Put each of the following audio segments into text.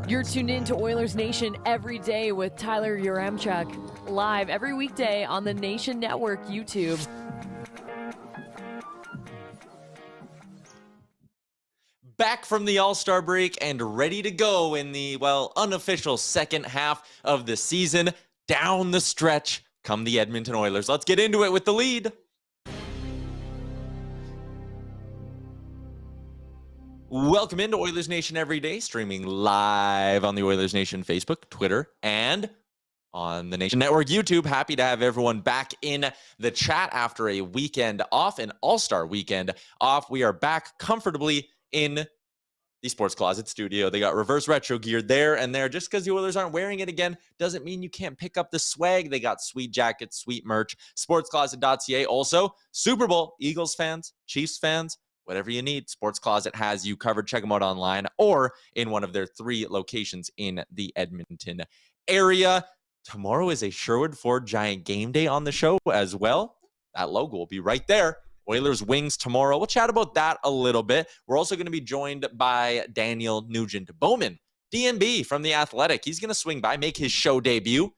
You're tuned in to Oilers Nation every day with Tyler Yaremchuk, live every weekday on the Nation Network YouTube. Back from the All-Star break and ready to go in the, unofficial second half of the season. Down the stretch come the Edmonton Oilers. Let's get into it with the lead. Welcome into Oilers Nation Everyday, streaming live on the Oilers Nation Facebook, Twitter, and on the Nation Network YouTube. Happy to have everyone back in the chat after a weekend off, an All-Star weekend off. We are back comfortably in the Sports Closet studio. They got reverse retro gear there and there. Just because the Oilers aren't wearing it again doesn't mean you can't pick up the swag. They got sweet jackets, sweet merch, sportscloset.ca. Also, Super Bowl, Eagles fans, Chiefs fans, whatever you need, Sports Closet has you covered. Check them out online or in one of their 3 locations in the Edmonton area. Tomorrow is a Sherwood Ford Giant game day on the show as well. That logo will be right there. Oilers Wings tomorrow. We'll chat about that a little bit. We're also going to be joined by Daniel Nugent-Bowman, DNB from The Athletic. He's going to swing by, make his show debut.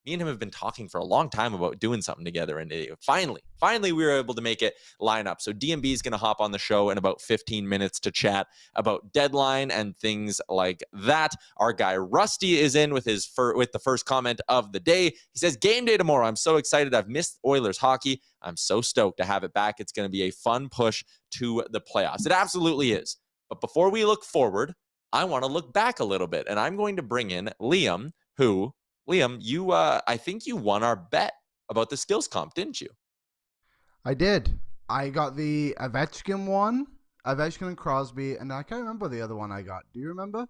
Me and him have been talking for a long time about doing something together, and finally we were able to make it line up. So DMB is going to hop on the show in about 15 minutes to chat about deadline and things like that. Our guy Rusty is in with the first comment of the day. He says, game day tomorrow. I'm so excited. I've missed Oilers hockey. I'm so stoked to have it back. It's going to be a fun push to the playoffs. It absolutely is. But before we look forward, I want to look back a little bit, and I'm going to bring in Liam, who... Liam, you, I think you won our bet about the skills comp, didn't you? I did. I got the Ovechkin one, Ovechkin and Crosby, and I can't remember the other one I got. Do you remember?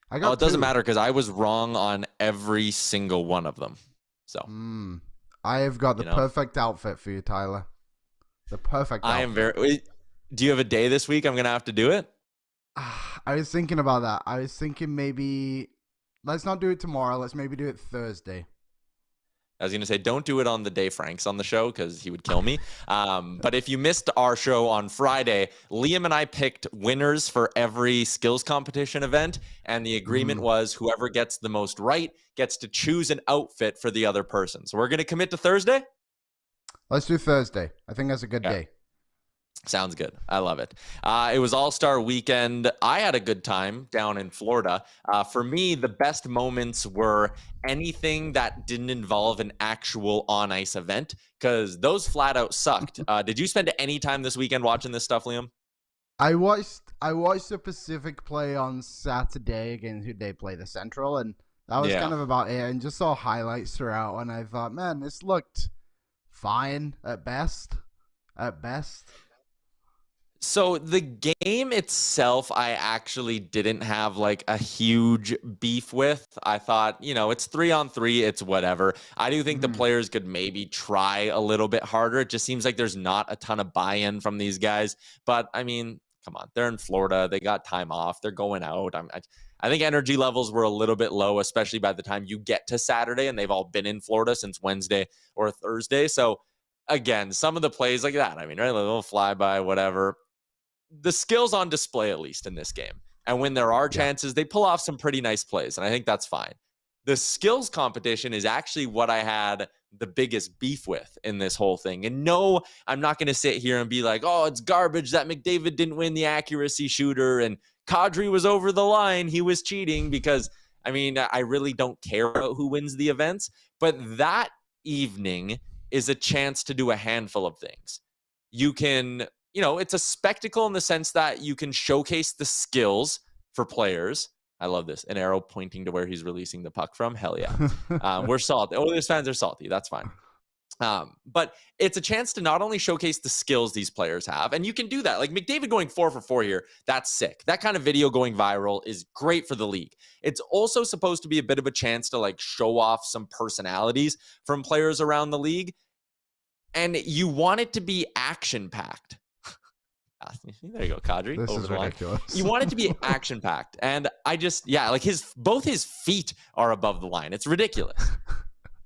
I got it doesn't matter because I was wrong on every single one of them. So I have got the perfect outfit for you, Tyler. The perfect outfit. Do you have a day this week I'm going to have to do it? I was thinking about that. I was thinking maybe... Let's not do it tomorrow. Let's maybe do it Thursday. I was going to say, don't do it on the day Frank's on the show because he would kill me. But if you missed our show on Friday, Liam and I picked winners for every skills competition event. And the agreement was whoever gets the most right gets to choose an outfit for the other person. So we're going to commit to Thursday? Let's do Thursday. I think that's a good day. Sounds good. I love it. It was All-Star weekend. I had a good time down in Florida. For me, the best moments were anything that didn't involve an actual on-ice event because those flat out sucked. Did you spend any time this weekend watching this stuff, Liam? I watched the Pacific play on Saturday against who they play, the Central, and that was kind of about it. And just saw highlights throughout, and I thought, man, this looked fine at best. At best. So the game itself, I actually didn't have like a huge beef with. I thought, it's 3-on-3, it's whatever. I do think the players could maybe try a little bit harder. It just seems like there's not a ton of buy-in from these guys. But I mean, come on, they're in Florida. They got time off. They're going out. I think energy levels were a little bit low, especially by the time you get to Saturday, and they've all been in Florida since Wednesday or Thursday. So again, some of the plays like that, right, a little flyby, whatever. The skills on display, at least in this game. And when there are chances, they pull off some pretty nice plays. And I think that's fine. The skills competition is actually what I had the biggest beef with in this whole thing. And no, I'm not going to sit here and be like, oh, it's garbage that McDavid didn't win the accuracy shooter and Kadri was over the line. He was cheating because, I really don't care about who wins the events. But that evening is a chance to do a handful of things. You can... it's a spectacle in the sense that you can showcase the skills for players. I love this. An arrow pointing to where he's releasing the puck from. Hell yeah. We're salty. Oilers fans are salty. That's fine. But it's a chance to not only showcase the skills these players have, and you can do that. Like McDavid going 4 for 4 here, that's sick. That kind of video going viral is great for the league. It's also supposed to be a bit of a chance to show off some personalities from players around the league. And you want it to be action-packed. There you go, Kadri. This is ridiculous. You want it to be action-packed. And I just, both his feet are above the line. It's ridiculous.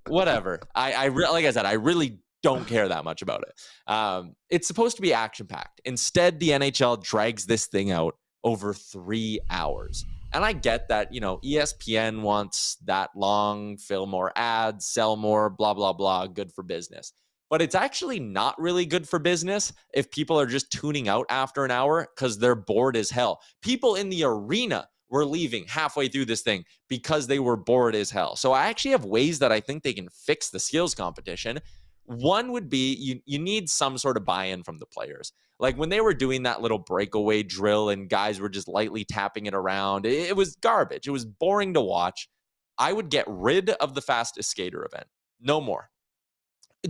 Whatever. Like I said, I really don't care that much about it. It's supposed to be action-packed. Instead, the NHL drags this thing out over 3 hours. And I get that, ESPN wants that long, fill more ads, sell more, blah, blah, blah, good for business. But it's actually not really good for business if people are just tuning out after an hour because they're bored as hell. People in the arena were leaving halfway through this thing because they were bored as hell. So I actually have ways that I think they can fix the skills competition. One would be you need some sort of buy-in from the players. Like when they were doing that little breakaway drill and guys were just lightly tapping it around, it was garbage. It was boring to watch. I would get rid of the fastest skater event. No more.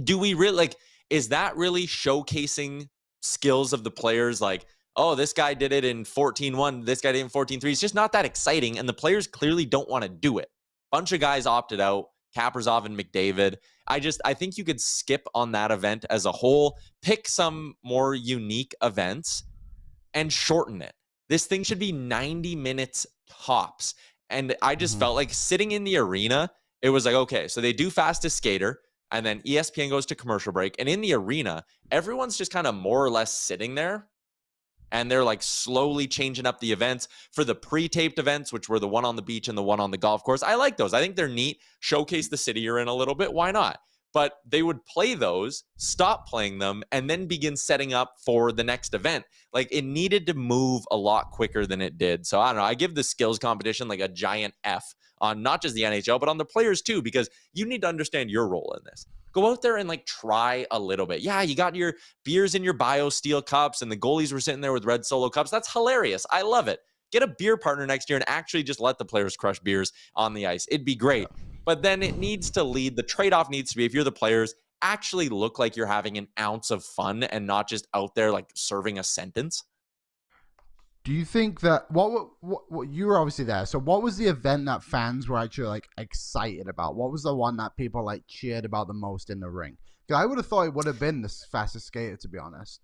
Do we really is that really showcasing skills of the players? Like, oh, this guy did it in 14-1, this guy did it in 14-3. It's just not that exciting, and the players clearly don't want to do it. Bunch of guys opted out, Kaprizov and McDavid. I think you could skip on that event as a whole, pick some more unique events, and shorten it. This thing should be 90 minutes tops. And I just felt like sitting in the arena, it was like, okay, so they do fastest skater, and then ESPN goes to commercial break. And in the arena, everyone's just kind of more or less sitting there. And they're like slowly changing up the events for the pre-taped events, which were the one on the beach and the one on the golf course. I like those. I think they're neat. Showcase the city you're in a little bit. Why not? But they would play those, stop playing them, and then begin setting up for the next event. Like it needed to move a lot quicker than it did. So I don't know. I give the skills competition like a giant F on not just the NHL, but on the players too, because you need to understand your role in this. Go out there and like try a little bit. Yeah, you got your beers in your bio steel cups and the goalies were sitting there with red solo cups. That's hilarious. I love it. Get a beer partner next year and actually just let the players crush beers on the ice. It'd be great. But then it needs to lead. The trade-off needs to be, if you're the players, actually look like you're having an ounce of fun and not just out there like serving a sentence. Do you think that what you were obviously there? So what was the event that fans were actually like excited about? What was the one that people like cheered about the most in the ring? Because I would have thought it would have been the fastest skater, to be honest.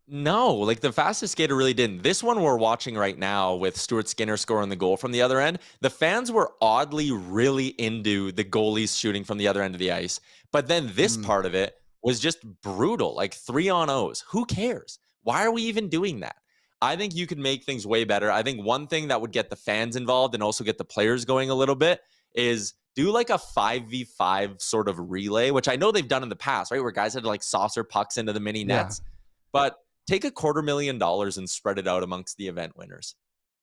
No, like the fastest skater really didn't. This one we're watching right now with Stuart Skinner scoring the goal from the other end, the fans were oddly really into the goalies shooting from the other end of the ice. But then this part of it was just brutal, like 3-on-0s. Who cares? Why are we even doing that? I think you could make things way better. I think one thing that would get the fans involved and also get the players going a little bit is do like a 5v5 sort of relay, which I know they've done in the past, right? Where guys had to like saucer pucks into the mini nets. But take $250,000 and spread it out amongst the event winners,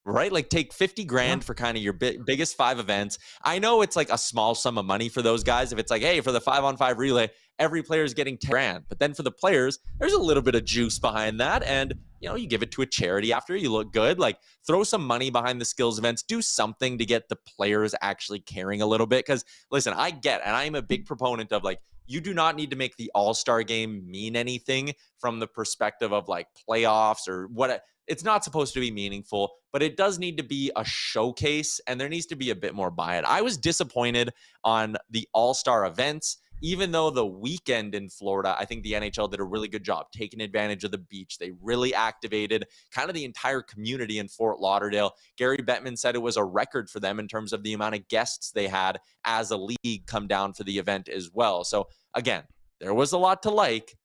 right? Like take 50 grand for kind of your biggest 5 events. I know it's like a small sum of money for those guys. If it's like, hey, for the 5-on-5 relay, every player is getting 10 grand. But then for the players, there's a little bit of juice behind that. And, you give it to a charity after you look good. Like throw some money behind the skills events. Do something to get the players actually caring a little bit. Because listen, I get, and I'm a big proponent of like, you do not need to make the all-star game mean anything from the perspective of like playoffs or what. It's not supposed to be meaningful, but it does need to be a showcase and there needs to be a bit more buy-in. I was disappointed on the all-star events, even though the weekend in Florida, I think the NHL did a really good job taking advantage of the beach. They really activated kind of the entire community in Fort Lauderdale. Gary Bettman said it was a record for them in terms of the amount of guests they had as a league come down for the event as well. So again, there was a lot to like,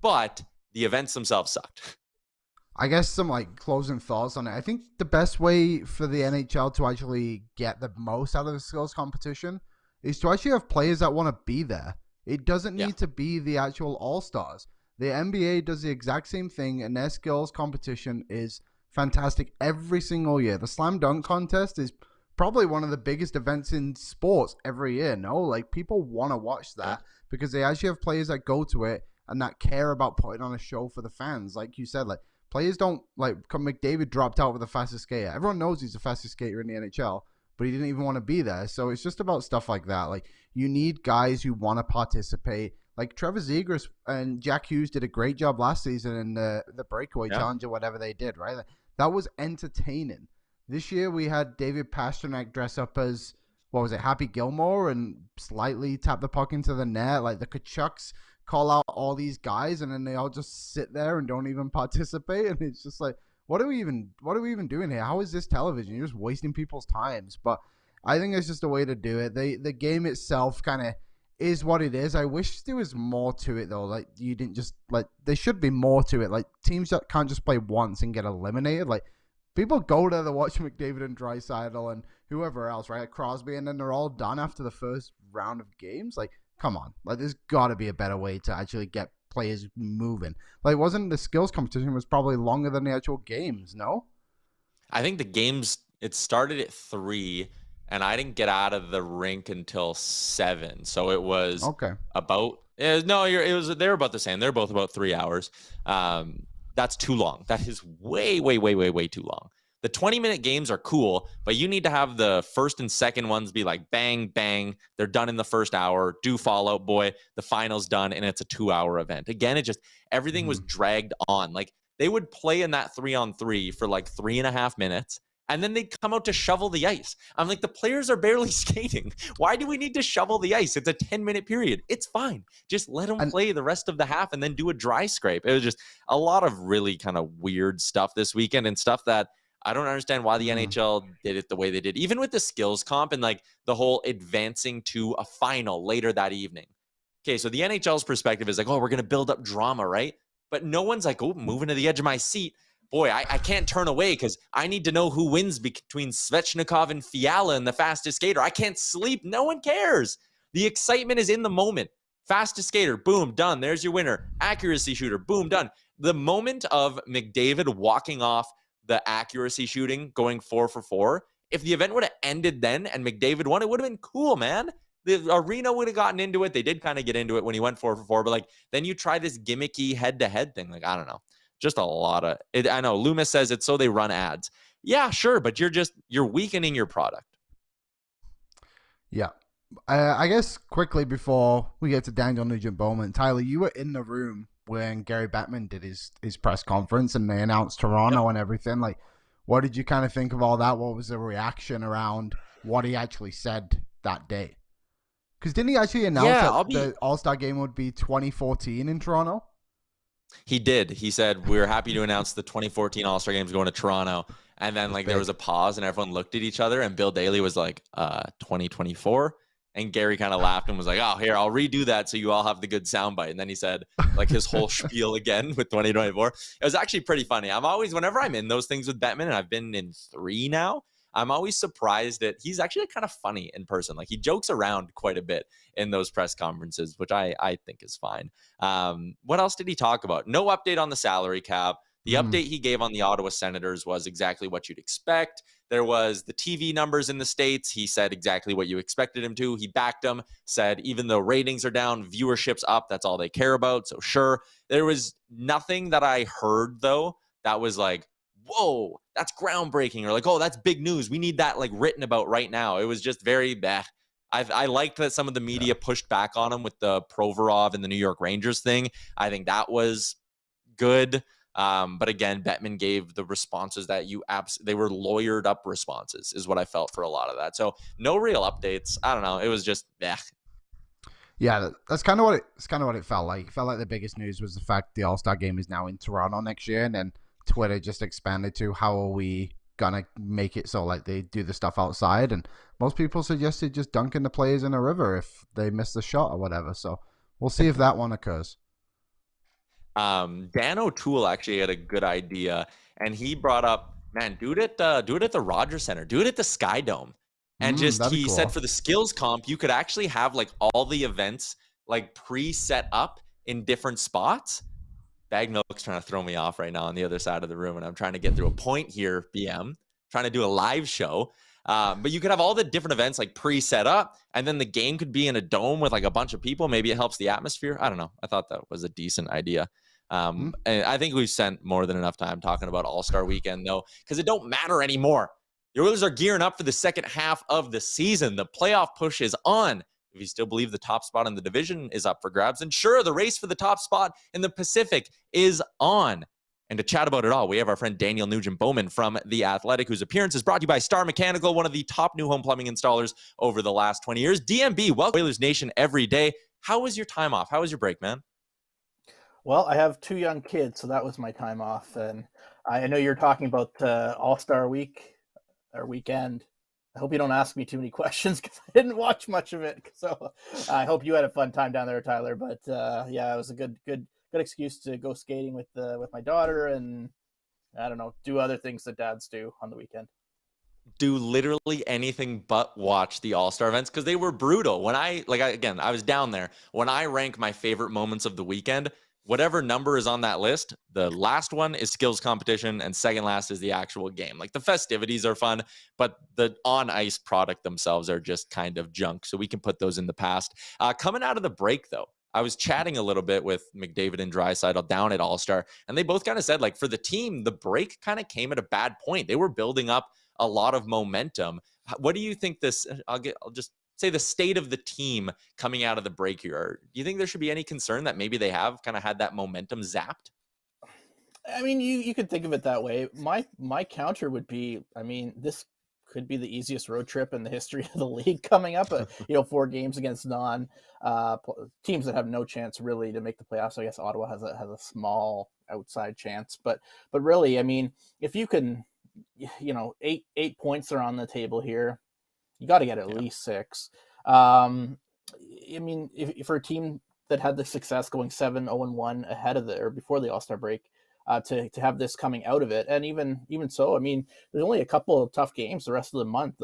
but the events themselves sucked. I guess some like closing thoughts on it. I think the best way for the NHL to actually get the most out of the skills competition is to actually have players that want to be there. It doesn't need to be the actual all-stars. The NBA does the exact same thing, and their skills competition is fantastic every single year. The slam dunk contest is probably one of the biggest events in sports every year, no? Like, people want to watch that because they actually have players that go to it and that care about putting on a show for the fans. Like you said, like, players don't, like, McDavid dropped out with the fastest skater. Everyone knows he's the fastest skater in the NHL, but he didn't even want to be there. So it's just about stuff like that. Like, you need guys who want to participate. Like, Trevor Zegras and Jack Hughes did a great job last season in the breakaway challenge or whatever they did, right? That was entertaining. This year we had David Pastrnak dress up as, what was it, Happy Gilmore and slightly tap the puck into the net. Like, the Kachucks call out all these guys and then they all just sit there and don't even participate. And it's just like, what are we even doing here? How is this television? You're just wasting people's times. But I think it's just a way to do it. The game itself kind of is what it is. I wish there was more to it though. Like, you didn't just, like, there should be more to it. Like, teams that can't just play once and get eliminated. Like, people go there to watch McDavid and Draisaitl and whoever else, right? Crosby, and then they're all done after the first round of games. Like, come on. Like, there's got to be a better way to actually get players moving. Like, wasn't the skills competition was probably longer than the actual games, no? I think the games, it started at 3, and I didn't get out of the rink until 7. So it was about, they were about the same. They're both about 3 hours. That's too long. That is way, way, way, way, way too long. The 20-minute games are cool, but you need to have the first and second ones be like bang, bang. They're done in the first hour. Do Fallout Boy. The final's done, and it's a 2-hour event. Again, it just, everything was dragged on. Like, they would play in that 3-on-3 for like 3.5 minutes, and then they'd come out to shovel the ice. I'm like, the players are barely skating. Why do we need to shovel the ice? It's a 10-minute period. It's fine. Just let them play the rest of the half and then do a dry scrape. It was just a lot of really kind of weird stuff this weekend, and stuff that I don't understand why the NHL did it the way they did, even with the skills comp and like the whole advancing to a final later that evening. Okay, so the NHL's perspective is like, oh, we're going to build up drama, right? But no one's like, oh, moving to the edge of my seat. Boy, I can't turn away because I need to know who wins between Svechnikov and Fiala and the fastest skater. I can't sleep. No one cares. The excitement is in the moment. Fastest skater, boom, done. There's your winner. Accuracy shooter, boom, done. The moment of McDavid walking off the accuracy shooting, going 4 for 4, if the event would have ended then and McDavid won, it would have been cool, man. The arena would have gotten into it. They did kind of get into it when he went 4 for 4, but like then you try this gimmicky head-to-head thing. Like, I don't know. Just a lot of it. I know Loomis says it's so they run ads. Yeah, sure, but you're weakening your product. Yeah. I guess quickly before we get to Daniel Nugent-Bowman, Tyler, you were in the room when Gary Bettman did his press conference and they announced Toronto and everything. Like, what did you kind of think of all that? What was the reaction around what he actually said that day? Because didn't he actually announce that the All-Star game would be 2014 in Toronto? He did. He said, we're happy to announce the 2014 All-Star game's going to Toronto. And then like there was a pause and everyone looked at each other and Bill Daly was like, 2024. And Gary kind of laughed and was like, oh, here, I'll redo that so you all have the good soundbite. And then he said like his whole spiel again with 2024. It was actually pretty funny. I'm always, whenever I'm in those things with Bettman, and I've been in 3 now, I'm always surprised that he's actually kind of funny in person. Like he jokes around quite a bit in those press conferences, which I think is fine. What else did he talk about? No update on the salary cap. The update he gave on the Ottawa Senators was exactly what you'd expect. There was the TV numbers in the States. He said exactly what you expected him to. He backed them, said even though ratings are down, viewership's up. That's all they care about. So sure. There was nothing that I heard, though, that was like, whoa, that's groundbreaking, or like, oh, that's big news. We need that like written about right now. It was just very bad. I liked that some of the media pushed back on him with the Provorov and the New York Rangers thing. I think that was good. But again, Bettman gave the responses that they were lawyered up responses is what I felt for a lot of that. So no real updates. I don't know. It was just, Yeah, that's kind of what it felt like. It felt like the biggest news was the fact the All-Star game is now in Toronto next year, and then Twitter just expanded to how are we gonna make it so like they do the stuff outside, and most people suggested just dunking the players in a river if they miss the shot or whatever. So we'll see if that one occurs. Dan O'Toole actually had a good idea, and he brought up, man, do it at the Rogers Center, do it at the Sky Dome, and he said for the skills comp, you could actually have like all the events like pre-set up in different spots. Bag Milk's trying to throw me off right now on the other side of the room, and I'm trying to get through a point here, BM, trying to do a live show. But you could have all the different events like pre-set up, and then the game could be in a dome with like a bunch of people. Maybe it helps the atmosphere. I don't know. I thought that was a decent idea. And I think we've spent more than enough time talking about All-Star Weekend, though, because it don't matter anymore. The Oilers are gearing up for the second half of the season. The playoff push is on. If you still believe the top spot in the division is up for grabs, and sure, the race for the top spot in the Pacific is on. And to chat about it all, we have our friend Daniel Nugent-Bowman from The Athletic, whose appearance is brought to you by Star Mechanical, one of the top new home plumbing installers over the last 20 years. DNB, welcome to Oilersnation Everyday. How was your time off? How was your break, man? Well, I have 2 young kids, so that was my time off. And I know you're talking about All-Star Week or weekend. I hope you don't ask me too many questions because I didn't watch much of it. So I hope you had a fun time down there, Tyler. But yeah, it was a good excuse to go skating with my daughter, and I don't know, do other things that dads do on the weekend. Do literally anything but watch the All-Star events because they were brutal. When I was down there. When I rank my favorite moments of the weekend, whatever number is on that list, the last one is skills competition and second last is the actual game. Like the festivities are fun, but the on-ice product themselves are just kind of junk. So we can put those in the past. Coming out of the break, though, I was chatting a little bit with McDavid and Draisaitl down at All-Star, and they both kind of said, like, for the team, the break kind of came at a bad point. They were building up a lot of momentum. What do you think I'll just say the state of the team coming out of the break here? Do you think there should be any concern that maybe they have kind of had that momentum zapped? I mean, you could think of it that way. My counter would be, I mean, this could be the easiest road trip in the history of the league coming up. 4 games against teams that have no chance really to make the playoffs. So I guess Ottawa has a small outside chance, but really, I mean, if you can, 8 points are on the table here, you got to get at least 6. I mean, if for a team that had the success going 7-0-1 ahead of or before the All-Star break, to have this coming out of it, and even so, I mean, there's only a couple of tough games the rest of the month.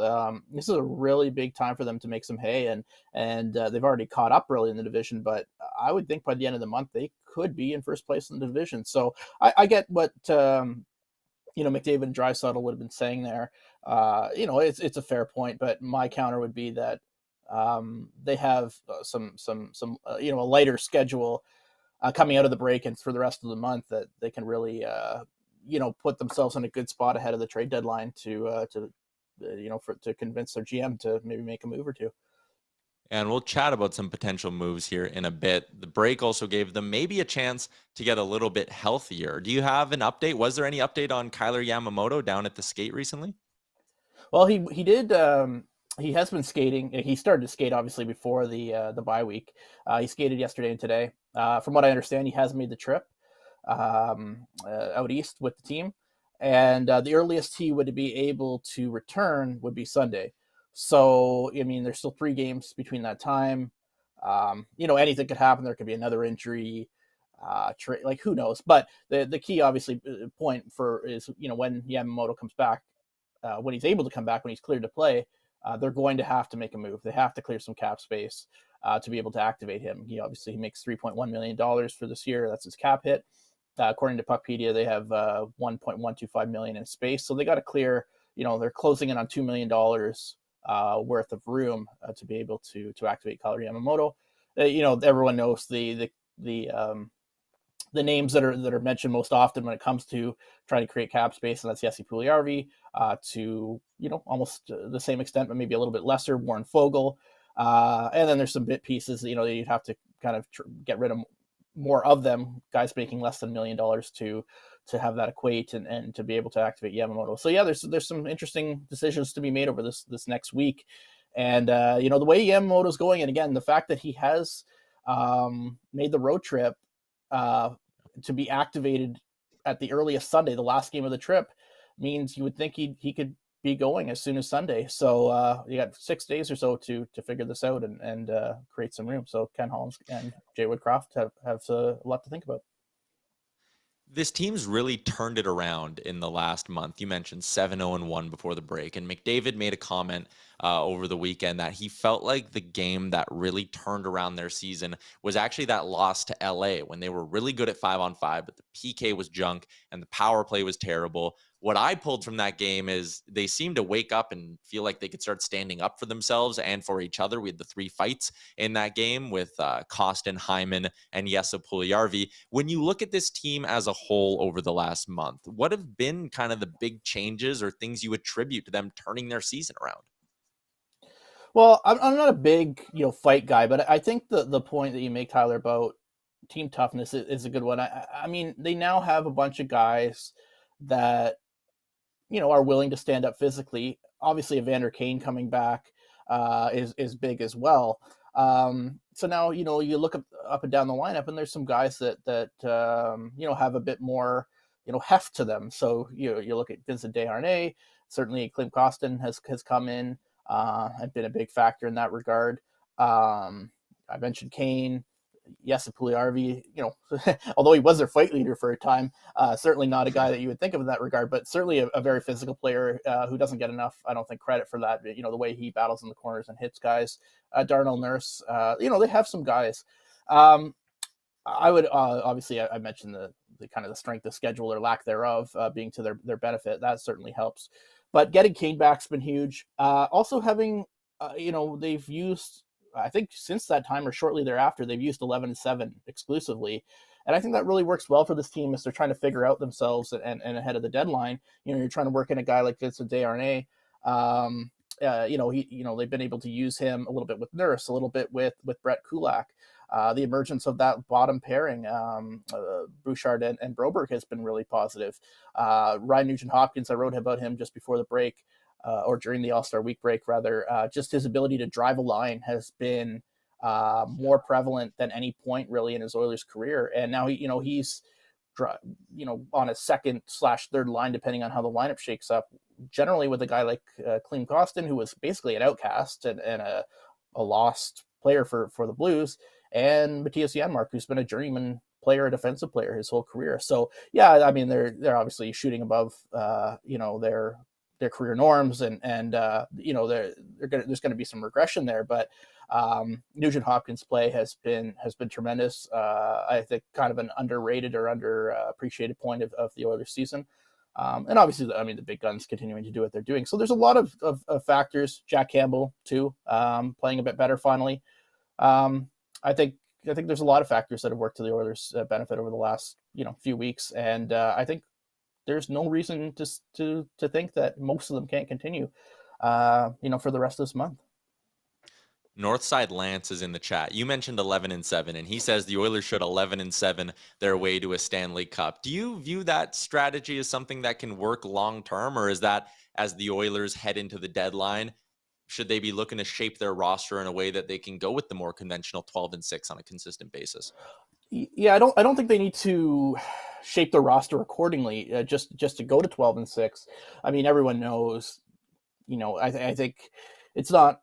This is a really big time for them to make some hay, and they've already caught up early in the division. But I would think by the end of the month they could be in first place in the division. So I get what McDavid and Draisaitl would have been saying there. It's a fair point, but my counter would be that they have some a lighter schedule coming out of the break and for the rest of the month that they can really put themselves in a good spot ahead of the trade deadline to convince their GM to maybe make a move or two. And we'll chat about some potential moves here in a bit. The break also gave them maybe a chance to get a little bit healthier. Do you have an update? Was there any update on Tyler Yamamoto down at the skate recently? Well, he did. He has been skating. He started to skate obviously before the bye week. He skated yesterday and today. From what I understand, he has made the trip out east with the team, and the earliest he would be able to return would be Sunday. So, I mean, there's still 3 games between that time. Anything could happen. There could be another injury, like who knows. But the key, obviously, point for is when Yamamoto comes back, when he's able to come back, when he's cleared to play, they're going to have to make a move. They have to clear some cap space to be able to activate him. He makes $3.1 million for this year. That's his cap hit. According to Puckpedia, they have $1.125 million in space. So they got to clear, they're closing in on $2 million worth of room to be able to activate Tyler Yamamoto. Everyone knows the names that are mentioned most often when it comes to trying to create cap space, and that's Jesse Puljujarvi, to almost the same extent, but maybe a little bit lesser, Warren Fogle, and then there's some bit pieces that you'd have to kind of get rid of more of them, guys making less than $1 million to have that equate and to be able to activate Yamamoto. So yeah, there's some interesting decisions to be made over this next week, and the way Yamamoto's going, and again the fact that he has made the road trip to be activated at the earliest Sunday, the last game of the trip, means you would think he could be going as soon as Sunday. So you got 6 days or so to figure this out and create some room. So Ken Holland and Jay Woodcroft have a lot to think about. This team's really turned it around in the last month. You mentioned 7-0-1 before the break, and McDavid made a comment over the weekend that he felt like the game that really turned around their season was actually that loss to LA when they were really good at 5-on-5, but the PK was junk and the power play was terrible. What I pulled from that game is they seemed to wake up and feel like they could start standing up for themselves and for each other. We had the 3 fights in that game with Kostin, Hyman, and Jesse Puljujarvi. When you look at this team as a whole over the last month, what have been kind of the big changes or things you attribute to them turning their season around? Well, I'm not a big fight guy, but I think the point that you make, Tyler, about team toughness is a good one. I mean, they now have a bunch of guys that are willing to stand up physically. Obviously, Evander Kane coming back is big as well. So now you look up and down the lineup, and there's some guys that have a bit more heft to them. So you look at Vincent Desharnais. Certainly, Klim Kostin has come in and been a big factor in that regard. I mentioned Kane. Yes, Puljujärvi, although he was their fight leader for a time, certainly not a guy that you would think of in that regard, but certainly a very physical player who doesn't get enough, I don't think, credit for that. The way he battles in the corners and hits guys. Darnell Nurse, they have some guys. I would obviously I mentioned the kind of the strength of schedule or lack thereof being to their benefit. That certainly helps. But getting Kane back's been huge. Also having, they've used, I think since that time or shortly thereafter, they've used 11-7 exclusively. And I think that really works well for this team as they're trying to figure out themselves and ahead of the deadline. You're trying to work in a guy like Vincent Desharnais. They've been able to use him a little bit with Nurse, a little bit with Brett Kulak. The emergence of that bottom pairing, Bouchard and Broberg, has been really positive. Ryan Nugent-Hopkins, I wrote about him just before the break, or during the All-Star week break, rather. Just his ability to drive a line has been more prevalent than any point really in his Oilers career. And now he's on a second/third line, depending on how the lineup shakes up. Generally with a guy like Klim Kostin, who was basically an outcast and a lost player for the Blues, and Matthias Janmark, who's been a journeyman player, a defensive player his whole career. So yeah, I mean they're obviously shooting above their career norms, and there's going to be some regression there, but Nugent-Hopkins' play has been tremendous. I think kind of an underrated or underappreciated point of the Oilers season. And obviously, the big guns continuing to do what they're doing. So there's a lot of factors. Jack Campbell too, playing a bit better finally. I think there's a lot of factors that have worked to the Oilers' benefit over the last few weeks, and I think there's no reason to think that most of them can't continue, for the rest of this month. Northside Lance is in the chat. You mentioned 11-7, and he says the Oilers should 11-7 their way to a Stanley Cup. Do you view that strategy as something that can work long term, or is that as the Oilers head into the deadline, should they be looking to shape their roster in a way that they can go with the more conventional 12-6 on a consistent basis? Yeah, I don't think they need to shape the roster accordingly just to go to 12-6. I mean, everyone knows, I think it's not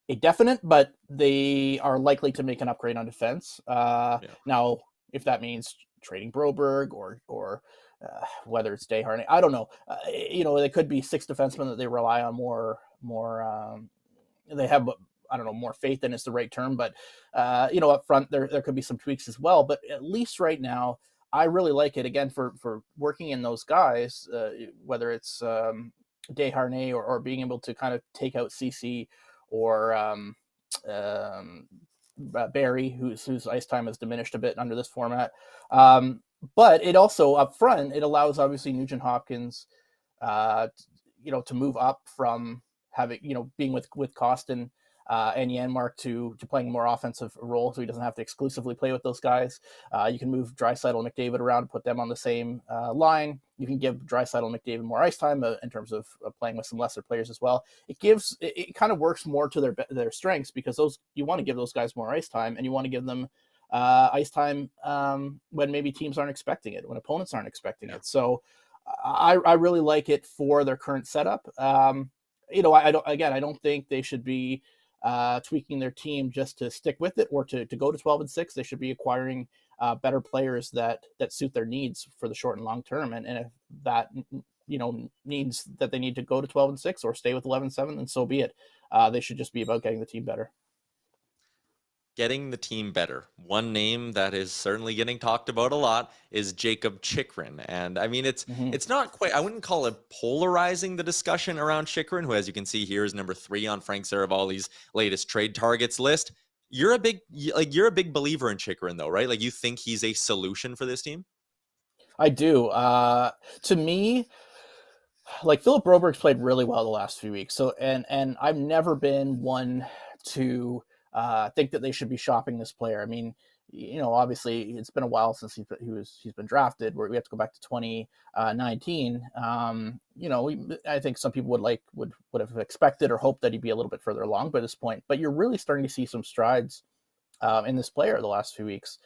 a definite, but they are likely to make an upgrade on defense. Now, if that means trading Broberg or whether it's Desharnais, I don't know. They could be 6 defensemen that they rely on more. They have, I don't know, more faith in is the right term, but up front there could be some tweaks as well. But at least right now, I really like it again for working in those guys, whether it's Desharnais or being able to kind of take out CC or Barry, whose ice time has diminished a bit under this format. But it also up front, it allows obviously Nugent-Hopkins, to move up from having, being with Kostin and Janmark to playing a more offensive role, so he doesn't have to exclusively play with those guys. You can move Draisaitl and McDavid around, put them on the same line. You can give Draisaitl and McDavid more ice time in terms of playing with some lesser players as well. It kind of works more to their strengths, because you want to give those guys more ice time, and you want to give them ice time when maybe teams aren't expecting it, when opponents aren't expecting it. So I really like it for their current setup. I don't think they should be tweaking their team just to stick with it or to go to 12-6. They should be acquiring better players that suit their needs for the short and long term. And if that means that they need to go to 12-6 or stay with 11-7, then so be it. They should just be about getting the team better. Getting the team better. One name that is certainly getting talked about a lot is Jakob Chychrun. And I mean, it's not quite, I wouldn't call it polarizing, the discussion around Chychrun, who, as you can see here, is number 3 on Frank Saravalli's latest trade targets list. You're a big believer in Chychrun though, right? Like, you think he's a solution for this team? I do. To me, like, Philip Broberg's played really well the last few weeks. So, and I've never been one to think that they should be shopping this player. I mean, obviously it's been a while since he's been drafted, where we have to go back to 2019. I think some people would have expected or hoped that he'd be a little bit further along by this point, but you're really starting to see some strides in this player the last few weeks.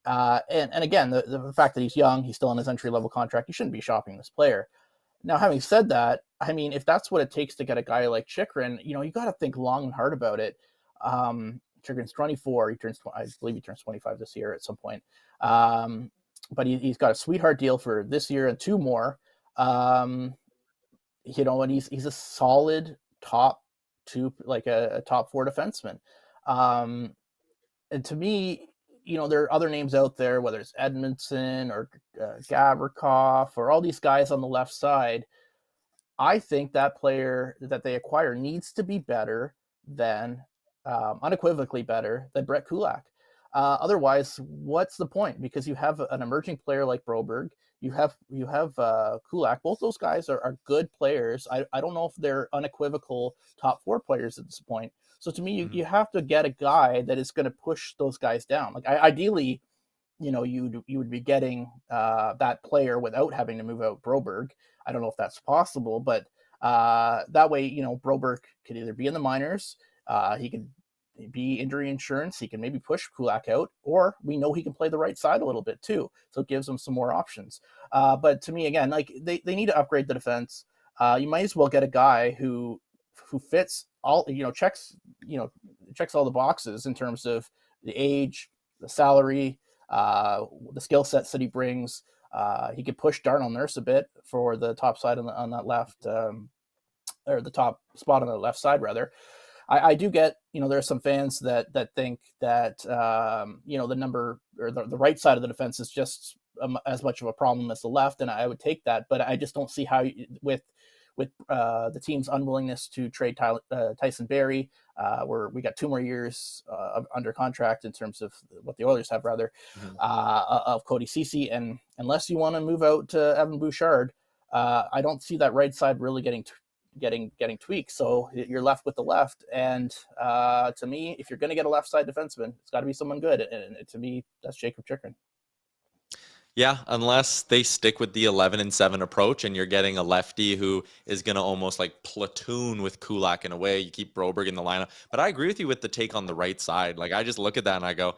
And again, the fact that he's young, he's still on his entry level contract, you shouldn't be shopping this player. Now, having said that, I mean, if that's what it takes to get a guy like Chychrun, you got to think long and hard about it. Chikrin's 24. I believe he turns 25 this year at some point. But he's got a sweetheart deal for this year and 2 more. And he's a solid top 2, like a top 4 defenseman. And to me, there are other names out there, whether it's Edmondson or Gavrikov or all these guys on the left side. I think that player that they acquire needs to be better than, unequivocally better than Brett Kulak. Otherwise, what's the point? Because you have an emerging player like Broberg, you have Kulak. Both those guys are good players. I don't know if they're unequivocal top 4 players at this point. So to me, you have to get a guy that is going to push those guys down. Like ideally, you would be getting that player without having to move out Broberg. I don't know if that's possible, but that way, Broberg could either be in the minors, he could be injury insurance, he can maybe push Kulak out, or we know he can play the right side a little bit too. So it gives them some more options. But to me, again, like they need to upgrade the defense. You might as well get a guy who fits all, checks all the boxes in terms of the age, the salary, the skill sets that he brings. He could push Darnell Nurse a bit for the top side on that left, or the top spot on the left side, rather. I do get, there are some fans that think that, the number or the right side of the defense is just as much of a problem as the left, and I would take that. But I just don't see how, with the team's unwillingness to trade Tyson Barrie, where we got 2 more years under contract in terms of what the Oilers have, rather, of Cody Ceci, and unless you want to move out to Evan Bouchard, I don't see that right side really getting tweaked. So you're left with the left, and to me, if you're going to get a left side defenseman, it's got to be someone good, and to me, that's Jacob Chikrin. Yeah, unless they stick with the 11-7 approach and you're getting a lefty who is going to almost like platoon with Kulak in a way. You keep Broberg in the lineup. But I agree with you with the take on the right side. Like, I just look at that and I go,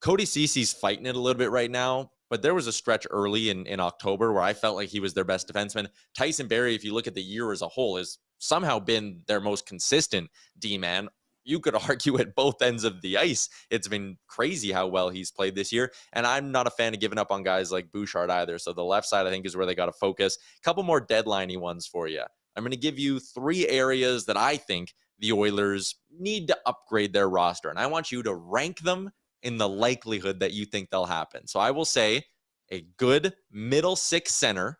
Cody Ceci's fighting it a little bit right now, but there was a stretch early in October where I felt like he was their best defenseman. Tyson Barrie, if you look at the year as a whole, has somehow been their most consistent D-man. You could argue at both ends of the ice. It's been crazy how well he's played this year. And I'm not a fan of giving up on guys like Bouchard either. So the left side, I think, is where they got to focus. A couple more deadline-y ones for you. I'm going to give you 3 areas that I think the Oilers need to upgrade their roster. And I want you to rank them in the likelihood that you think they'll happen. So I will say a good middle 6 center,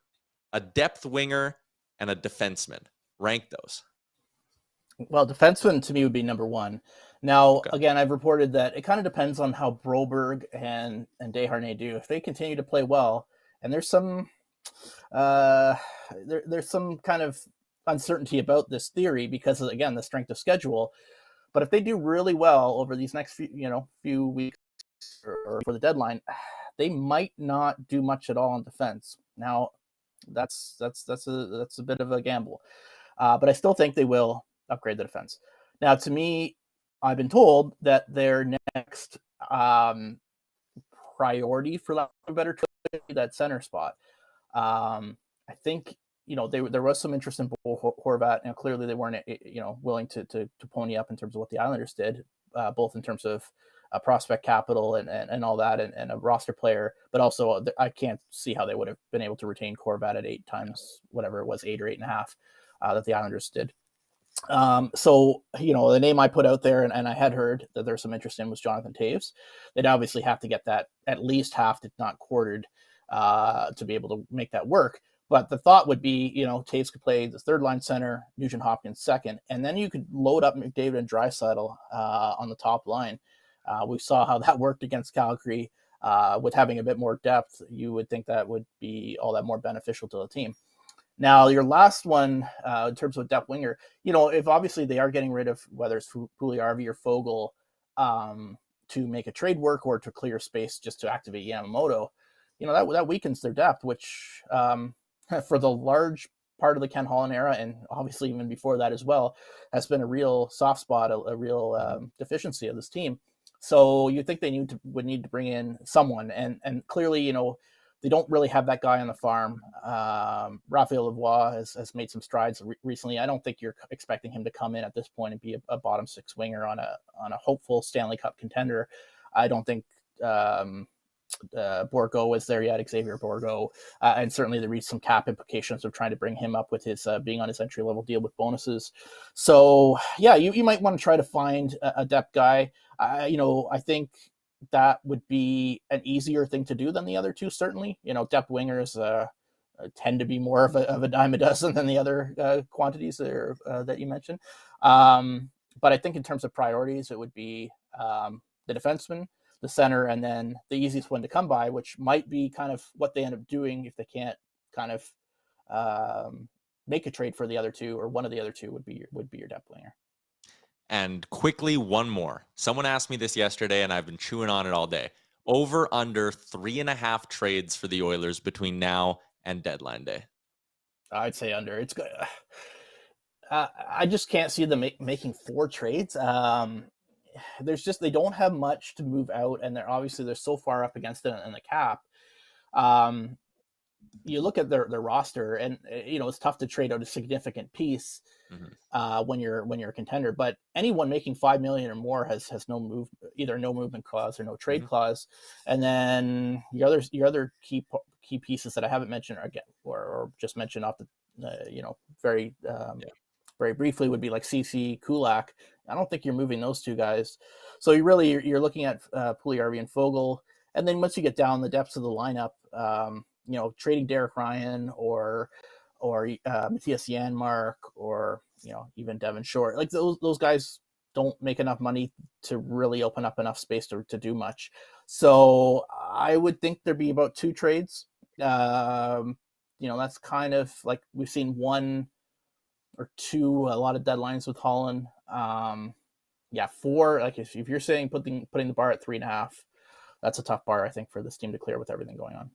a depth winger, and a defenseman. Rank those. Well, defenseman to me would be number 1. Now, Again, I've reported that it kind of depends on how Broberg and Desharnais do. If they continue to play well, and there's some there's some kind of uncertainty about this theory because of, again, the strength of schedule. But if they do really well over these next few weeks or for the deadline, they might not do much at all on defense. Now, that's a bit of a gamble, but I still think they will upgrade the defense. Now, to me, I've been told that their next priority, for lack of a better term, is that center spot. I think there was some interest in Horvat, and clearly they weren't willing to pony up in terms of what the Islanders did, both in terms of prospect capital and all that, and a roster player, but also I can't see how they would have been able to retain Horvat at 8 times whatever it was, 8 or 8.5 that the Islanders did. So, the name I put out there, and I had heard that there's some interest in, was Jonathan Toews. They'd obviously have to get that at least half, if not quartered, to be able to make that work. But the thought would be, Toews could play the 3rd line center, Nugent-Hopkins 2nd, and then you could load up McDavid and Draisaitl on the top line. We saw how that worked against Calgary. With having a bit more depth, you would think that would be all that more beneficial to the team. Now, your last one, in terms of depth winger, if obviously they are getting rid of whether it's Puljujarvi or Fogle to make a trade work or to clear space just to activate Yamamoto, that weakens their depth, which for the large part of the Ken Holland era, and obviously even before that as well, has been a real soft spot, a real deficiency of this team. So you think they would need to bring in someone, and clearly, they don't really have that guy on the farm. Raphael Lavoie has made some strides recently. I don't think you're expecting him to come in at this point and be a bottom six winger on a hopeful Stanley Cup contender. I don't think Borgo was there yet, Xavier Borgo, and certainly there is some cap implications of trying to bring him up with his being on his entry level deal with bonuses. So yeah, you might want to try to find a depth guy. I think that would be an easier thing to do than the other two. Certainly, depth wingers tend to be more of a dime a dozen than the other quantities that you mentioned. But I think in terms of priorities, it would be the defenseman, the center, and then the easiest one to come by, which might be kind of what they end up doing if they can't kind of make a trade for the other two, or one of the other two would be your depth winger. And quickly, one more. Someone asked me this yesterday, and I've been chewing on it all day. Over under 3.5 trades for the Oilers between now and deadline day. I'd say under. It's good. I just can't see them making 4 trades. They don't have much to move out, and they're so far up against it in the cap. You look at their roster, and it's tough to trade out a significant piece when you're a contender. But anyone making $5 million or more has either no movement clause or no trade clause. And then your other key pieces that I haven't mentioned or just mentioned off the very briefly would be like CC, Kulak. I don't think you're moving those two guys. So you're looking at Puljujarvi and Foegele. And then once you get down the depths of the lineup, trading Derek Ryan or Matthias Janmark or even Devin Short, like those guys don't make enough money to really open up enough space to do much. So I would think there'd be about 2 trades. That's kind of like we've seen 1 or 2, a lot of deadlines with Holland. 4. Like if you're saying putting the bar at 3.5, that's a tough bar, I think, for this team to clear with everything going on.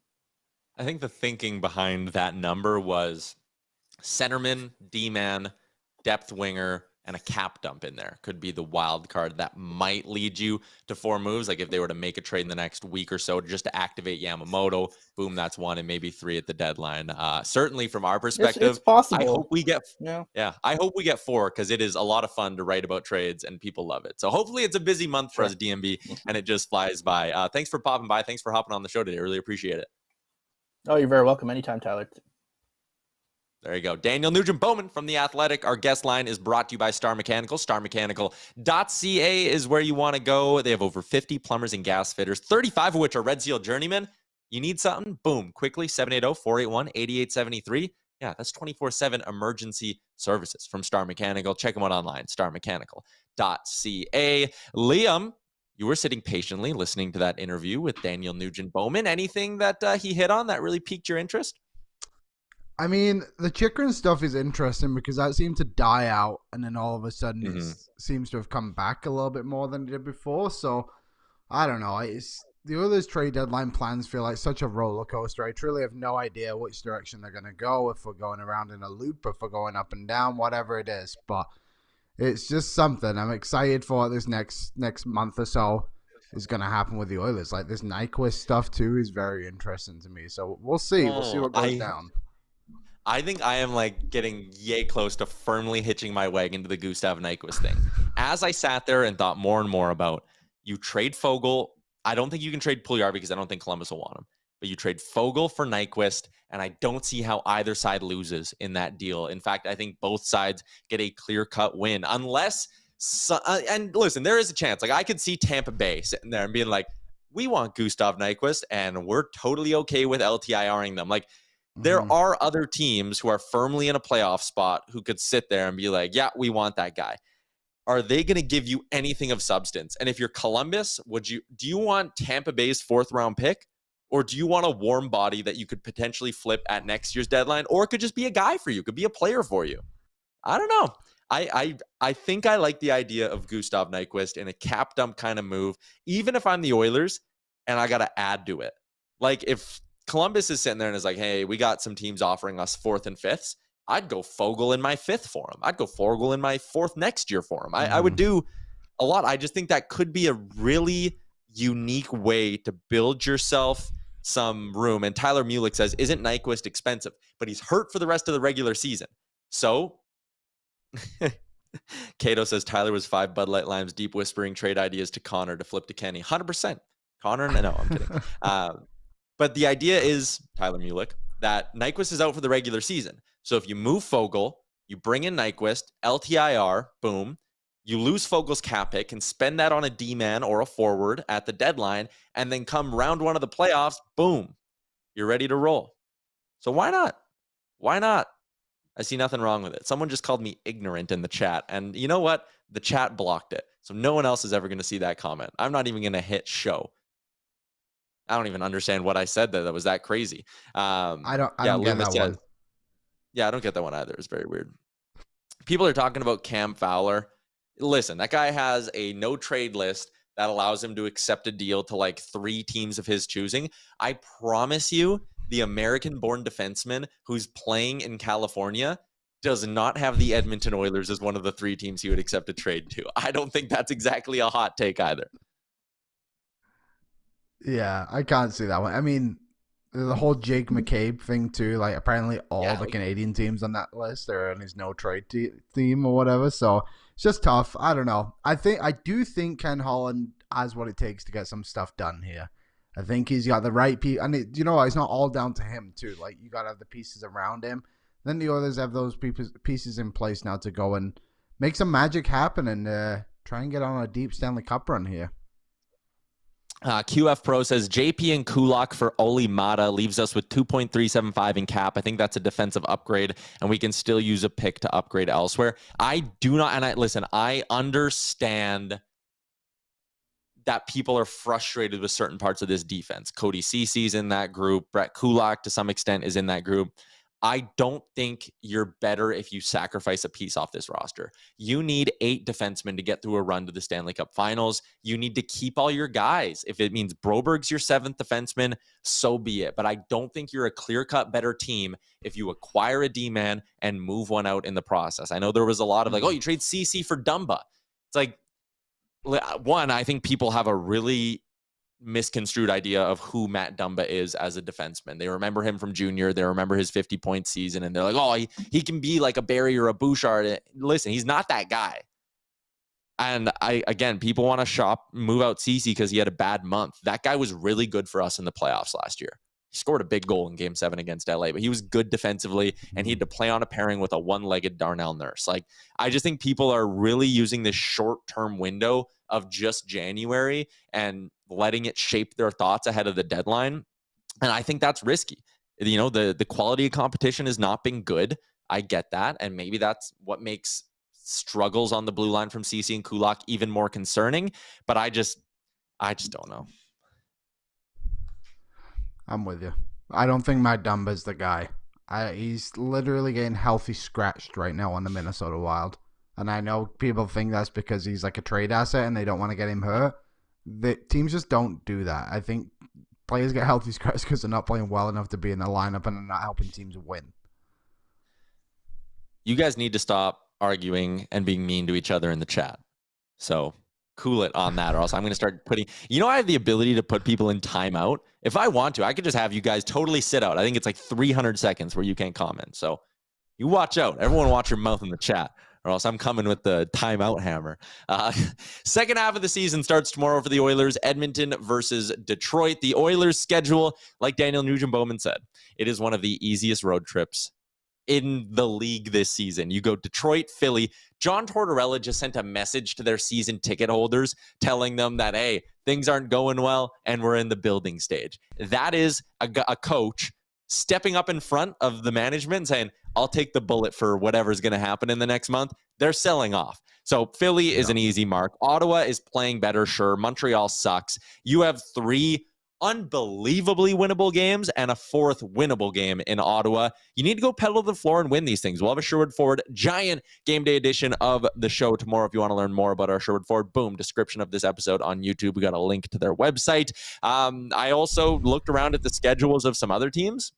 I think the thinking behind that number was centerman, D-man, depth winger, and a cap dump in there could be the wild card that might lead you to 4 moves. Like if they were to make a trade in the next week or so just to activate Yamamoto, boom, that's 1, and maybe 3 at the deadline. Certainly from our perspective, it's possible. I hope we get, I hope we get 4, because it is a lot of fun to write about trades and people love it. So hopefully it's a busy month for us, DMB, and it just flies by. Thanks for popping by. Thanks for hopping on the show today. Really appreciate it. Oh, you're very welcome. Anytime, Tyler. There you go. Daniel Nugent-Bowman from The Athletic. Our guest line is brought to you by Star Mechanical. StarMechanical.ca is where you want to go. They have over 50 plumbers and gas fitters, 35 of which are Red Seal journeymen. You need something? Boom. Quickly, 780-481-8873. Yeah, that's 24/7 emergency services from Star Mechanical. Check them out online, starmechanical.ca. Liam, you were sitting patiently listening to that interview with Daniel Nugent-Bowman. Anything that he hit on that really piqued your interest? I mean, the Chychrun stuff is interesting because that seemed to die out, and then all of a sudden it seems to have come back a little bit more than it did before. So, I don't know. The Oilers trade deadline plans feel like such a roller coaster. I truly have no idea which direction they're going to go, if we're going around in a loop, if we're going up and down, whatever it is. But it's just something. I'm excited for this next month or so is going to happen with the Oilers. Like this Nyquist stuff, too, is very interesting to me. So, we'll see. We'll see what goes down. I think I am like getting yay close to firmly hitching my wagon to the Gustav Nyquist thing. As I sat there and thought more and more about, you trade Foegele. I don't think you can trade Puljujarvi because I don't think Columbus will want him. But you trade Foegele for Nyquist, and I don't see how either side loses in that deal. In fact, I think both sides get a clear-cut win. Unless, and listen, there is a chance. Like I could see Tampa Bay sitting there and being like, we want Gustav Nyquist, and we're totally okay with LTIRing them. Like, there are other teams who are firmly in a playoff spot who could sit there and be like, yeah, we want that guy. Are they going to give you anything of substance? And if you're Columbus, do you want Tampa Bay's 4th round pick? Or do you want a warm body that you could potentially flip at next year's deadline? Or it could just be a guy for you. It could be a player for you. I don't know. I think I like the idea of Gustav Nyquist in a cap dump kind of move, even if I'm the Oilers and I got to add to it. Like if Columbus is sitting there and is like, hey, we got some teams offering us 4th and 5ths. I'd go Foegele in my 5th for him. I'd go Foegele in my 4th next year for him. I would do a lot. I just think that could be a really unique way to build yourself some room. And Tyler Mulick says, isn't Nyquist expensive? But he's hurt for the rest of the regular season. So Cato says Tyler was 5 Bud Light Limes deep, whispering trade ideas to Connor to flip to Kenny. 100%. Connor? No, I'm kidding. But the idea is, Tyler Mulick, that Nyquist is out for the regular season. So if you move Fogle, you bring in Nyquist, LTIR, boom. You lose Fogel's cap pick and spend that on a D-man or a forward at the deadline, and then come round 1 of the playoffs, boom, you're ready to roll. So why not? Why not? I see nothing wrong with it. Someone just called me ignorant in the chat, and you know what? The chat blocked it. So no one else is ever going to see that comment. I'm not even going to hit show. I don't even understand what I said that was that crazy. I don't get that one. Yeah, I don't get that one either. It's very weird. People are talking about Cam Fowler. Listen, that guy has a no trade list that allows him to accept a deal to like 3 teams of his choosing. I promise you, the American-born defenseman who's playing in California does not have the Edmonton Oilers as one of the 3 teams he would accept a trade to. I don't think that's exactly a hot take either. Yeah, I can't see that one. I mean, the whole Jake McCabe thing too. Like, apparently all the Canadian teams on that list are on his no trade team or whatever. So it's just tough. I don't know. I do think Ken Holland has what it takes to get some stuff done here. I think he's got the right people, and it's not all down to him too. Like, you got to have the pieces around him. Then the others have those pieces in place now to go and make some magic happen and try and get on a deep Stanley Cup run here. QF Pro says JP and Kulak for Oli Mata leaves us with 2.375 in cap. I think that's a defensive upgrade, and we can still use a pick to upgrade elsewhere. I do not, and I understand that people are frustrated with certain parts of this defense. Cody Cece's in that group. Brett Kulak, to some extent, is in that group. I don't think you're better if you sacrifice a piece off this roster. You need 8 defensemen to get through a run to the Stanley Cup Finals. You need to keep all your guys. If it means Broberg's your 7th defenseman, so be it. But I don't think you're a clear-cut better team if you acquire a D-man and move one out in the process. I know there was a lot of like, oh, you trade CC for Dumba. It's like, one, I think people have a really misconstrued idea of who Matt Dumba is as a defenseman. They remember him from junior. They remember his 50-point season, and they're like, oh, he can be like a Barry or a Bouchard. Listen, he's not that guy. And again, people want to move out Cece because he had a bad month. That guy was really good for us in the playoffs last year. He scored a big goal in Game 7 against LA, but he was good defensively, and he had to play on a pairing with a one-legged Darnell Nurse. Like, I just think people are really using this short-term window of just January and letting it shape their thoughts ahead of the deadline. And I think that's risky. The quality of competition has not been good. I get that. And maybe that's what makes struggles on the blue line from Cece and Kulak even more concerning. But I just don't know. I'm with you. I don't think Matt Dumba's the guy. He's literally getting healthy scratched right now on the Minnesota Wild. And I know people think that's because he's like a trade asset and they don't want to get him hurt. The teams just don't do that. I think players get healthy scratched because they're not playing well enough to be in the lineup and they're not helping teams win. You guys need to stop arguing and being mean to each other in the chat. So cool it on that, or else I'm going to start putting... I have the ability to put people in timeout. If I want to, I could just have you guys totally sit out. I think it's like 300 seconds where you can't comment. So you watch out. Everyone watch your mouth in the chat, or else I'm coming with the timeout hammer. Second half of the season starts tomorrow for the Oilers. Edmonton versus Detroit. The Oilers' schedule, like Daniel Nugent-Bowman said, it is one of the easiest road trips in the league this season. You go Detroit, Philly. John Tortorella just sent a message to their season ticket holders telling them that, hey, things aren't going well and we're in the building stage. That is a coach stepping up in front of the management and saying, I'll take the bullet for whatever's going to happen in the next month. They're selling off. So Philly is an easy mark. Ottawa is playing better, sure. Montreal sucks. You have 3 unbelievably winnable games and a 4th winnable game in Ottawa. You need to go pedal to the floor and win these things. We'll have a Sherwood Ford giant game day edition of the show tomorrow. If you want to learn more about our Sherwood Ford, boom, description of this episode on YouTube. We got a link to their website. I also looked around at the schedules of some other teams.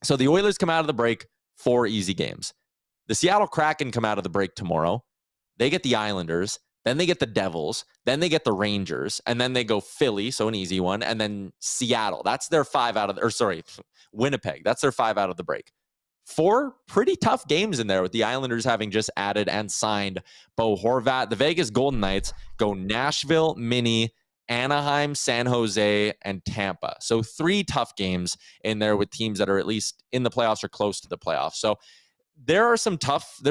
So the Oilers come out of the break 4 easy games. The Seattle Kraken come out of the break tomorrow. They get the Islanders. Then they get the Devils. Then they get the Rangers. And then they go Philly, so an easy one. And then Seattle. That's their 5 out of the, or sorry, Winnipeg. That's their 5 out of the break. 4 pretty tough games in there with the Islanders having just added and signed Bo Horvat. The Vegas Golden Knights go Nashville, Mini, Anaheim, San Jose, and Tampa. So 3 tough games in there with teams that are at least in the playoffs or close to the playoffs. So there's some tough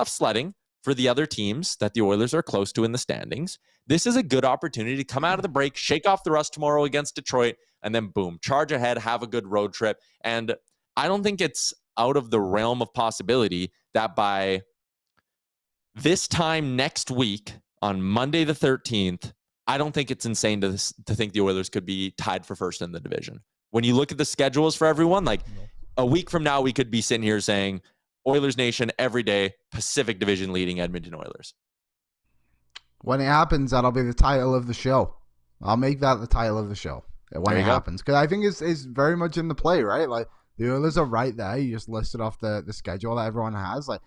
sledding for the other teams that the Oilers are close to in the standings. This is a good opportunity to come out of the break, shake off the rust tomorrow against Detroit, and then boom, charge ahead, have a good road trip. And I don't think it's out of the realm of possibility that by this time next week, on Monday the 13th, I don't think it's insane to think the Oilers could be tied for first in the division. When you look at the schedules for everyone, like a week from now, we could be sitting here saying Oilers Nation every day, Pacific Division leading Edmonton Oilers. When it happens, that'll be the title of the show. I'll make that the title of the show when it happens. Because I think it's very much in the play, right? Like, the Oilers are right there. You just listed off the schedule that everyone has. Like,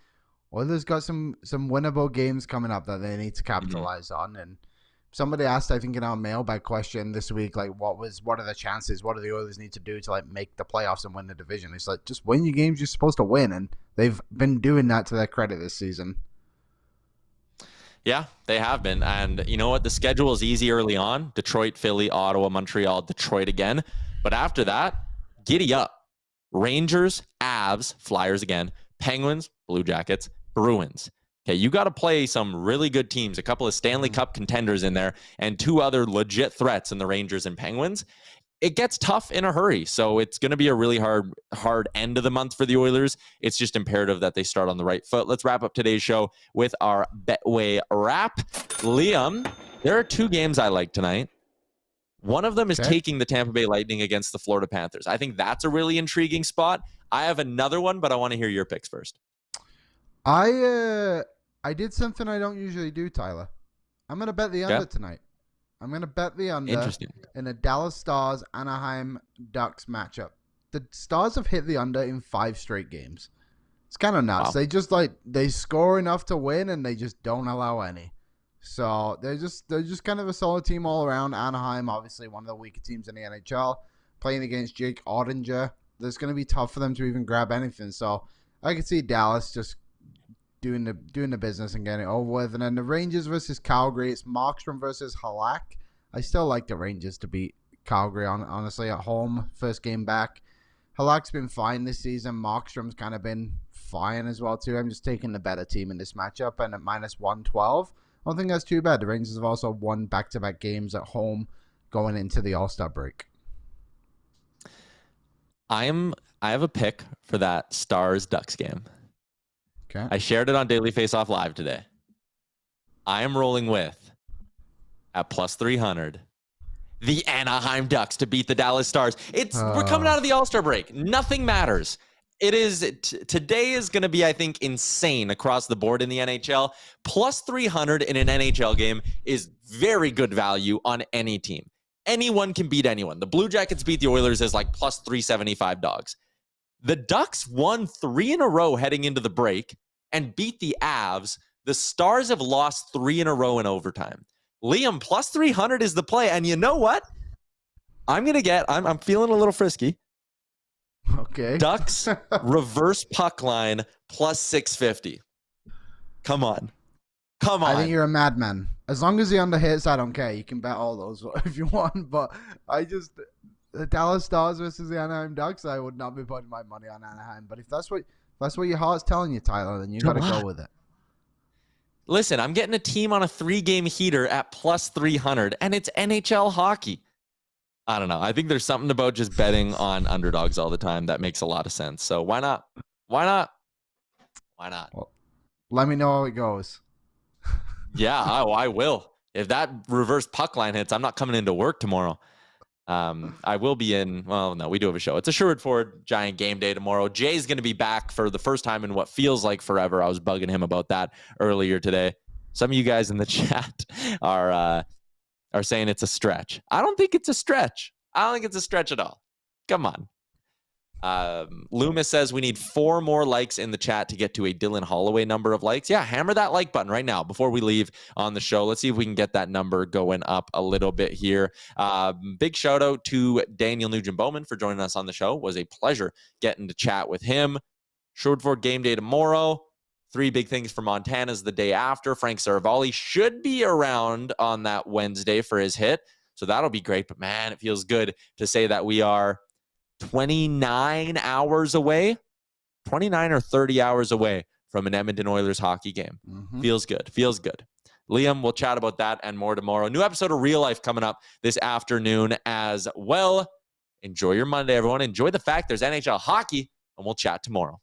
Oilers got some winnable games coming up that they need to capitalize on. And somebody asked, I think, in our mailbag question this week, like, what are the chances? What do the Oilers need to do to, like, make the playoffs and win the division? It's like, just win your games you're supposed to win. And they've been doing that to their credit this season. Yeah, they have been. And you know what? The schedule is easy early on. Detroit, Philly, Ottawa, Montreal, Detroit again. But after that, giddy up. Rangers, Avs, Flyers again, Penguins, Blue Jackets, Bruins. Okay, you got to play some really good teams, a couple of Stanley Cup contenders in there, and 2 other legit threats in the Rangers and Penguins. It gets tough in a hurry, so it's going to be a really hard end of the month for the Oilers. It's just imperative that they start on the right foot. Let's wrap up today's show with our Betway wrap. Liam, there are 2 games I like tonight. One of them is taking the Tampa Bay Lightning against the Florida Panthers. I think that's a really intriguing spot. I have another one, but I want to hear your picks first. I did something I don't usually do, Tyler. I'm going to bet the under tonight. I'm going to bet the under in a Dallas Stars Anaheim Ducks matchup. The Stars have hit the under in 5 straight games. It's kind of nuts. Wow. They just they score enough to win and they just don't allow any. So they're just kind of a solid team all around. Anaheim, obviously one of the weaker teams in the NHL, playing against Jake Ottinger. It's going to be tough for them to even grab anything. So I could see Dallas just doing the business and getting it over with. And then the Rangers versus Calgary, it's Markstrom versus Halak. I still like the Rangers to beat Calgary, honestly, at home, first game back. Halak's been fine this season. Markstrom's kind of been fine as well, too. I'm just taking the better team in this matchup, and at minus 112. I don't think that's too bad. The Rangers have also won back-to-back games at home going into the All-Star break. I have a pick for that Stars-Ducks game. Okay. I shared it on Daily Faceoff Live today. I am rolling with, at plus 300, the Anaheim Ducks to beat the Dallas Stars. We're coming out of the All-Star break. Nothing matters. Today is going to be, I think, insane across the board in the NHL. Plus 300 in an NHL game is very good value on any team. Anyone can beat anyone. The Blue Jackets beat the Oilers as like plus 375 dogs. The Ducks won 3 in a row heading into the break and beat the Avs. The Stars have lost 3 in a row in overtime. Liam, plus 300 is the play. And you know what? I'm feeling a little frisky. Okay. Ducks reverse puck line plus 650. Come on. I think you're a madman. As long as the under hits, I don't care. You can bet all those if you want. But the Dallas Stars versus the Anaheim Ducks, I would not be putting my money on Anaheim. But if that's what your heart's telling you, Tyler, then you got to go with it. Listen, I'm getting a team on a 3-game heater at plus 300, and it's NHL hockey. I don't know. I think there's something about just betting on underdogs all the time that makes a lot of sense. So why not? Well, let me know how it goes. Yeah, I will. If that reverse puck line hits, I'm not coming into work tomorrow. I will be in. Well, no, we do have a show. It's a Sherwood Ford Giant game day tomorrow. Jay's going to be back for the first time in what feels like forever. I was bugging him about that earlier today. Some of you guys in the chat are saying it's a stretch. I don't think it's a stretch. I don't think it's a stretch at all. Come on. Loomis says we need 4 more likes in the chat to get to a Dylan Holloway number of likes. Yeah, hammer that like button right now before we leave on the show. Let's see if we can get that number going up a little bit here. Big shout out to Daniel Nugent-Bowman for joining us on the show. It was a pleasure getting to chat with him. Sherwood game day tomorrow. 3 big things for Montana's the day after. Frank Saravalli should be around on that Wednesday for his hit, so that'll be great. But man, it feels good to say that we are 29 hours away, 29 or 30 hours away from an Edmonton Oilers hockey game. Feels good. Feels good. Liam, we'll chat about that and more tomorrow. New episode of Real Life coming up this afternoon as well. Enjoy your Monday, everyone. Enjoy the fact there's NHL hockey, and we'll chat tomorrow.